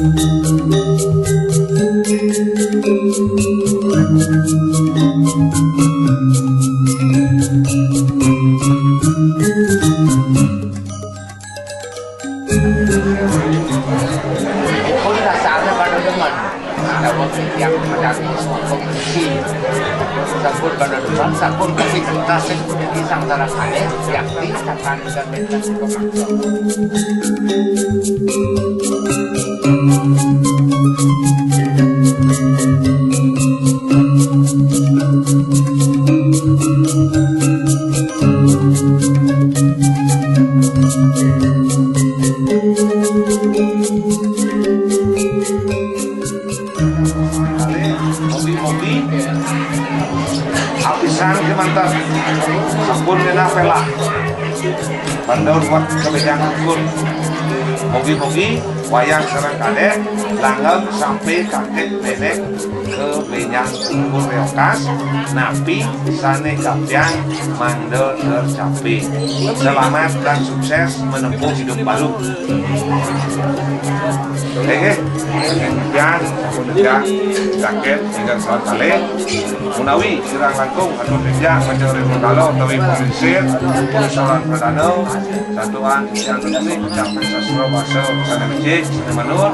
dasarnya pada depan ada yang menjadi kompetisi sabun pada depan sabun komunitas yang di antara kalian yakni akan dan menjadi hobi-hobi apisan kemantan sabun kena pela bandaur buat kebejangan pun hobi-hobi wayang serang kadek langgam sampai kakek nenek ke benyang kumpul reokas napi sane kapian mandel tercapai. Selamat dan sukses menempuh hidup baru. Oke, kemudian kemudian jaket hingga saat kali Munawi sirang langkung atau meja mencari modal atau polisir perusahaan perdana satuan yang resmi mencapai sastra bahasa sana masjid menur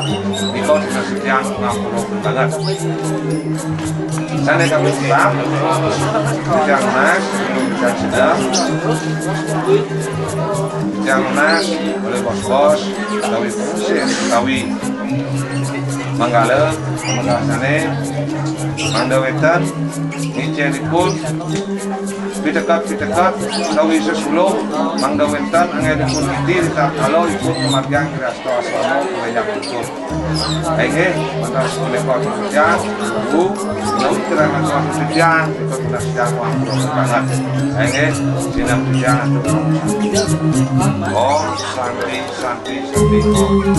nikah tidak setiang mengampuni banget. Sana kami tetap yang nas dan sedang yang nas oleh bos-bos tawi polisir tawi Manggala, Mangasane, Mandawetan, Niceripun, Pitekat, Tawi Sesulung, Mandawetan, Angedipun Kitir, kalau ikut kemargian Kirasto Aswano, Kebanyak Ikut. Oke, mantas kolektor pekerjaan, Bu, Nawi Kerangan Tuan Pekerjaan, ikut penasihat Tuan Pekerjaan. Oke, Sinam Pekerjaan, Oh, santai, Oh.